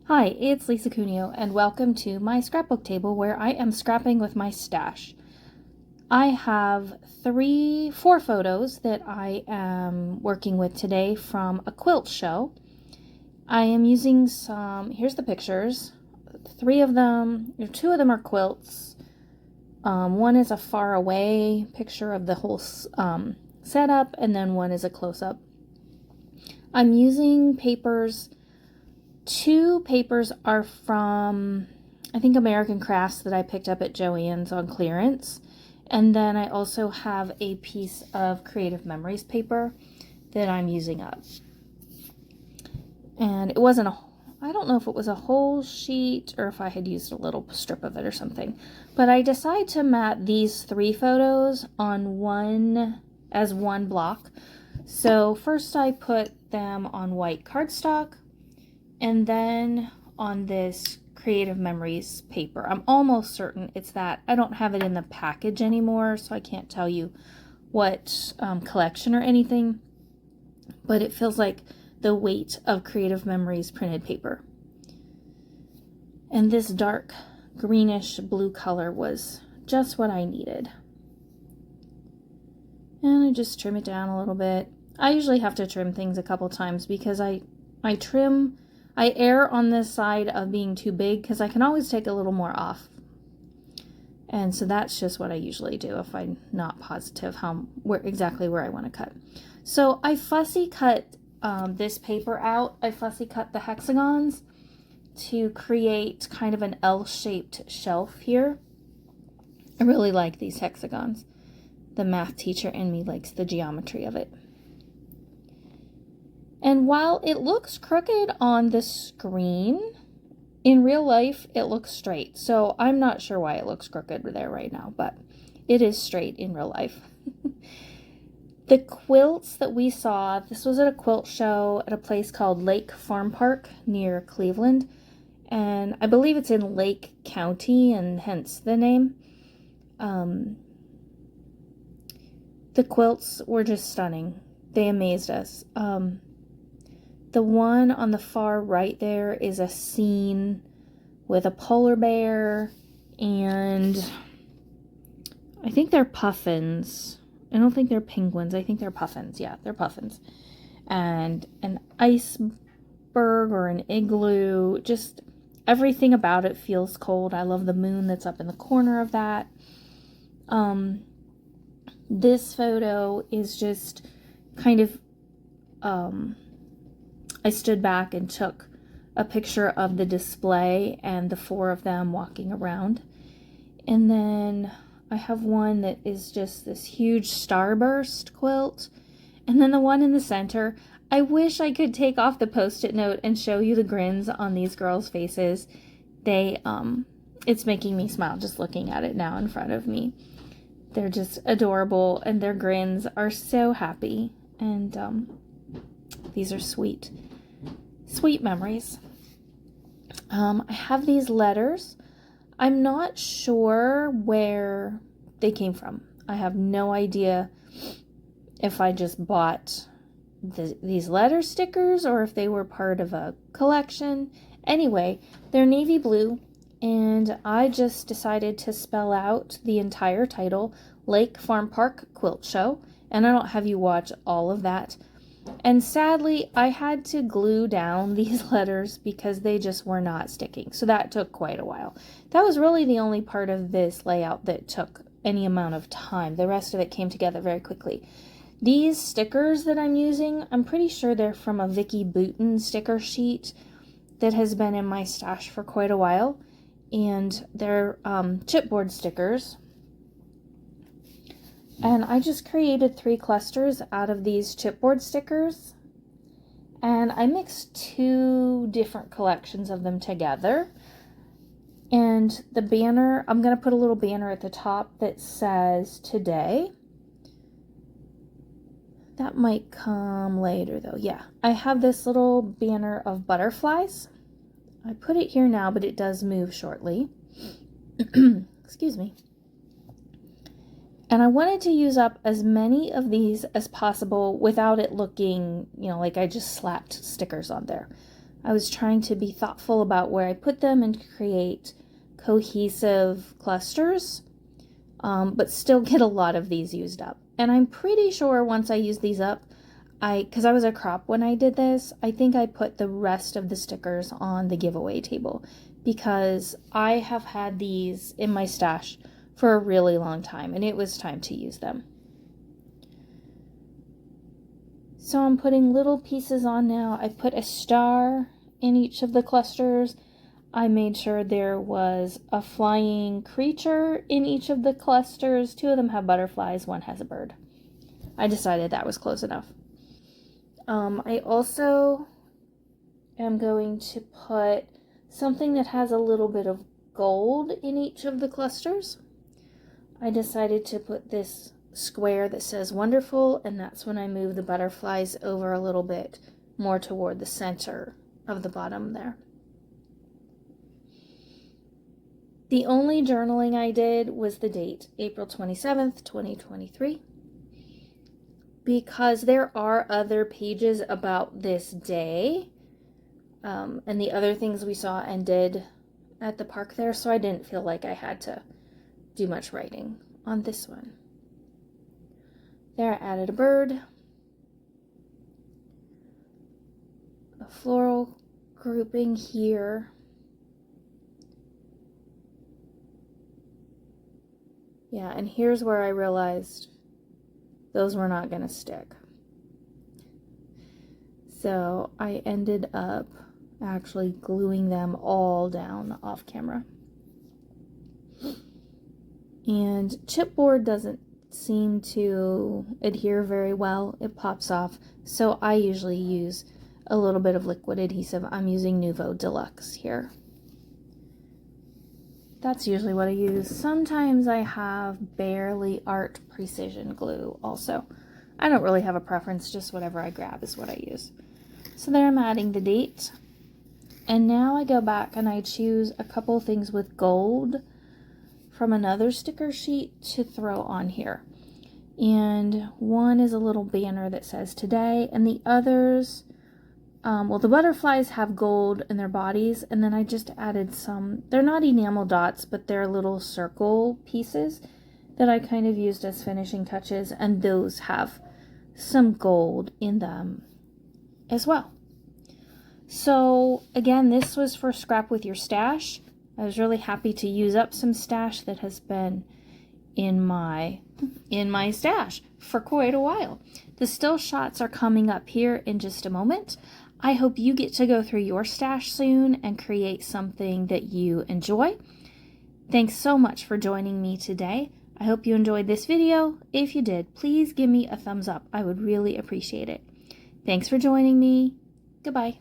Hi, it's Lisa Cuneo, and welcome to my scrapbook table where I am scrapping with my stash. I have four photos that I am working with today from a quilt show. I am using here's the pictures. Two of them are quilts. One is a far away picture of the whole setup, and then one is a close-up. I'm using papers. Two papers are from, I think, American Crafts that I picked up at Joann's on clearance. And then I also have a piece of Creative Memories paper that I'm using up. And it wasn't I don't know if it was a whole sheet or if I had used a little strip of it or something. But I decided to mat these three photos on one block. So first I put them on white cardstock, and then on this Creative Memories paper. I'm almost certain it's that. I don't have it in the package anymore, so I can't tell you what collection or anything, but it feels like the weight of Creative Memories printed paper. And this dark greenish blue color was just what I needed. And I just trim it down a little bit. I usually have to trim things a couple times because I err on this side of being too big because I can always take a little more off. And so that's just what I usually do if I'm not positive exactly where I want to cut. So I fussy cut this paper out. I fussy cut the hexagons to create kind of an L-shaped shelf here. I really like these hexagons. The math teacher in me likes the geometry of it. And while it looks crooked on the screen, in real life, it looks straight. So I'm not sure why it looks crooked there right now, but it is straight in real life. The quilts that we saw, this was at a quilt show at a place called Lake Farm Park near Cleveland. And I believe it's in Lake County, and hence the name. The quilts were just stunning. They amazed us. The one on the far right there is a scene with a polar bear, and I think they're puffins. I don't think they're penguins. I think they're puffins. Yeah, they're puffins. And an iceberg or an igloo. Just everything about it feels cold. I love the moon that's up in the corner of that. This photo is just kind of I stood back and took a picture of the display and the four of them walking around. And then I have one that is just this huge starburst quilt. And then the one in the center, I wish I could take off the post-it note and show you the grins on these girls' faces. It's making me smile just looking at it now in front of me. They're just adorable, and their grins are so happy. And these are sweet memories. I have these letters. I'm not sure where they came from. I have no idea if I just bought these letter stickers or if they were part of a collection. Anyway, they're navy blue, and I just decided to spell out the entire title, Lake Farm Park Quilt Show, and I don't have you watch all of that. And sadly, I had to glue down these letters because they just were not sticking. So that took quite a while. That was really the only part of this layout that took any amount of time. The rest of it came together very quickly. These stickers that I'm using, I'm pretty sure they're from a Vicky Booten sticker sheet that has been in my stash for quite a while. And they're chipboard stickers. And I just created 3 clusters out of these chipboard stickers. And I mixed 2 different collections of them together. And the banner, I'm going to put a little banner at the top that says today. That might come later though. Yeah, I have this little banner of butterflies. I put it here now, but it does move shortly. Excuse me. And I wanted to use up as many of these as possible without it looking, like I just slapped stickers on there. I was trying to be thoughtful about where I put them and create cohesive clusters, but still get a lot of these used up. And I'm pretty sure once I use these up, because I was a crop when I did this, I think I put the rest of the stickers on the giveaway table because I have had these in my stash for a really long time and it was time to use them. So I'm putting little pieces on now. I put a star in each of the clusters. I made sure there was a flying creature in each of the clusters. 2 of them have butterflies, 1 has a bird. I decided that was close enough. I also am going to put something that has a little bit of gold in each of the clusters. I decided to put this square that says wonderful, and that's when I move the butterflies over a little bit more toward the center of the bottom there. The only journaling I did was the date, April 27th, 2023, because there are other pages about this day and the other things we saw and did at the park there, so I didn't feel like I had to do much writing on this one. There I added a bird, a floral grouping here, yeah, and here's where I realized those were not going to stick. So I ended up actually gluing them all down off camera. And chipboard doesn't seem to adhere very well. It pops off. So I usually use a little bit of liquid adhesive. I'm using Nuvo Deluxe here. That's usually what I use. Sometimes I have Barely Art Precision Glue also. I don't really have a preference, just whatever I grab is what I use. So there I'm adding the date. And now I go back and I choose a couple things with gold from another sticker sheet to throw on here. And one is a little banner that says today, and the others, well, the butterflies have gold in their bodies, and then I just added some, they're not enamel dots, but they're little circle pieces that I kind of used as finishing touches, and those have some gold in them as well. So again, this was for Scrap With Your Stash. I was really happy to use up some stash that has been in my stash for quite a while. The still shots are coming up here in just a moment. I hope you get to go through your stash soon and create something that you enjoy. Thanks so much for joining me today. I hope you enjoyed this video. If you did, please give me a thumbs up. I would really appreciate it. Thanks for joining me. Goodbye.